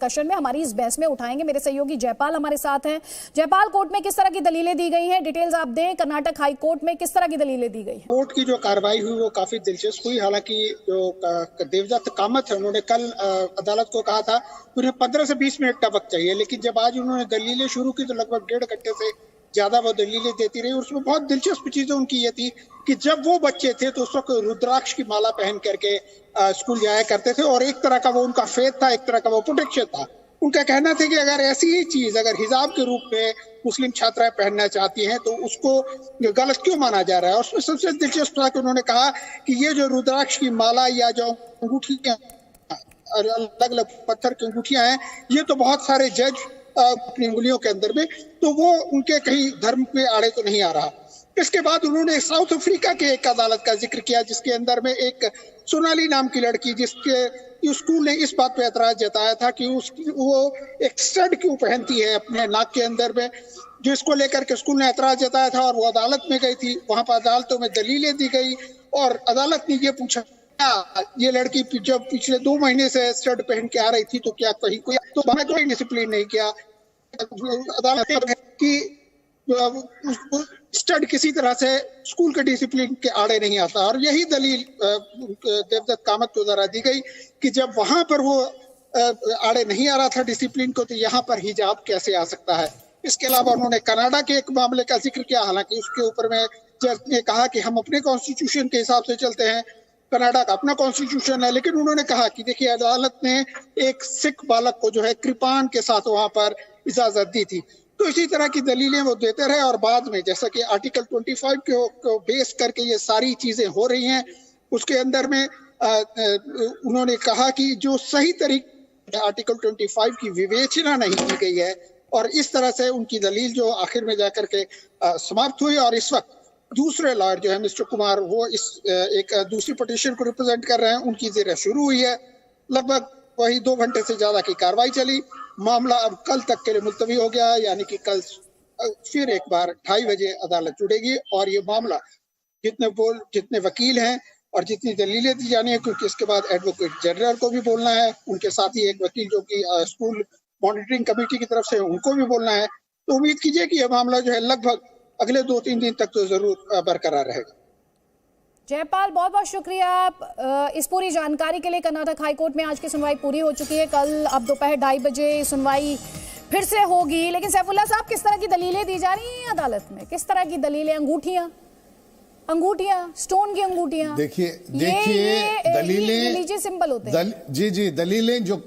Discussion में, हमारी इस बहस में उठाएंगे। मेरे सहयोगी जयपाल हमारे साथ हैं। जयपाल, कोर्ट में किस तरह की दलीलें दी गई हैं, डिटेल्स आप दें। कर्नाटक हाई कोर्ट में किस तरह की दलीलें दी गई हैं? कोर्ट की जो कार्रवाई हुई वो काफी दिलचस्प हुई। हालांकि जो देवदत्त कामत है, उन्होंने कल अदालत को कहा था उन्हें 15 से 20 मिनट का वक्त चाहिए, लेकिन जब आज उन्होंने दलीलें शुरू की तो लगभग 1.5 घंटे से ज्यादा वो दलीलें देती रही। और उसमें बहुत दिलचस्प चीजें उनकी ये थी कि जब वो बच्चे थे तो उस वक्त रुद्राक्ष की माला पहन करके स्कूल जाया करते थे, और एक तरह का वो उनका फेथ था, एक तरह का वो प्रोटेक्शन था। उनका कहना था कि अगर ऐसी ही चीज अगर हिजाब के रूप में मुस्लिम छात्राएं पहनना चाहती हैं तो उसको गलत क्यों माना जा रहा है। और उसमें सबसे दिलचस्प था कि उन्होंने कहा कि ये जो रुद्राक्ष की माला या जो अंगूठियां, अलग अलग पत्थर की अंगूठियां हैं, ये तो बहुत सारे जज अपनी उंगलियों के अंदर में, तो वो उनके कहीं धर्म के आड़े तो नहीं आ रहा। इसके बाद उन्होंने साउथ अफ्रीका के एक अदालत का जिक्र किया जिसके अंदर में एक सोनाली नाम की लड़की, जिसके स्कूल ने इस बात पे एतराज जताया था कि वो एक स्टड क्यों पहनती है अपने नाक के अंदर में, जो इसको लेकर के स्कूल ने एतराज जताया था। और वो अदालत में गई थी, वहां पर अदालतों में दलीलें दी गई और अदालत ने ये पूछा ये लड़की जब पिछले 2 महीने से स्टड पहन के आ रही थी तो क्या कहीं कोई डिसिप्लिन नहीं किया। अदालत की स्टड किसी तरह से स्कूल के डिसिप्लिन के आड़े नहीं आता। और यही दलील देवदत्त कामत को द्वारा दी गई कि जब वहां पर वो आड़े नहीं आ रहा था डिसिप्लिन को, तो यहाँ पर हिजाब कैसे आ सकता है। इसके अलावा उन्होंने कनाडा के एक मामले का जिक्र किया। हालांकि उसके ऊपर में जज ने कहा कि हम अपने कॉन्स्टिट्यूशन के हिसाब से चलते हैं, कनाडा का अपना कॉन्स्टिट्यूशन है। लेकिन उन्होंने कहा कि देखिए, अदालत ने एक सिख बालक को जो है कृपान के साथ वहां पर इजाजत दी थी। तो इसी तरह की दलीलें वो देते रहे और बाद में जैसा कि आर्टिकल 25 को बेस करके ये सारी चीजें हो रही हैं, उसके अंदर में उन्होंने कहा कि जो सही तरीके आर्टिकल 25 की विवेचना नहीं की गई है, और इस तरह से उनकी दलील जो आखिर में जाकर के समाप्त हुई। और इस वक्त दूसरे लॉयर जो है मिस्टर कुमार, वो इस एक दूसरी पिटीशन को रिप्रेजेंट कर रहे हैं। उनकी ज़ेरा शुरू हुई है। लगभग वही 2 घंटे से ज्यादा की कार्रवाई चली। मामला अब कल तक के लिए मुलतवी हो गया, यानी कि कल फिर एक बार 2:30 बजे अदालत जुड़ेगी और ये मामला जितने वकील हैं और जितनी दलीलें दी जानी है, क्योंकि इसके बाद एडवोकेट जनरल को भी बोलना है, उनके साथ ही एक वकील जो कि स्कूल मॉनिटरिंग कमेटी की तरफ से उनको भी बोलना है। तो उम्मीद कीजिए कि यह मामला जो है लगभग अगले 2-3 दिन तक तो जरूर बरकरार रहेगा। जयपाल, बहुत बहुत शुक्रिया आप इस पूरी जानकारी के लिए। कर्नाटक हाईकोर्ट में आज की सुनवाई पूरी हो चुकी है। कल अब दोपहर 2:30 बजे सुनवाई फिर से होगी। लेकिन सैफुल्लाह साहब, किस तरह की दलीलें दी जा रही हैं अदालत में? किस तरह की दलीलें? अंगूठियां, स्टोन की अंगूठियां। देखिए दलीलें लीजिए, सिंपल होते हैं। जी दलीलें जो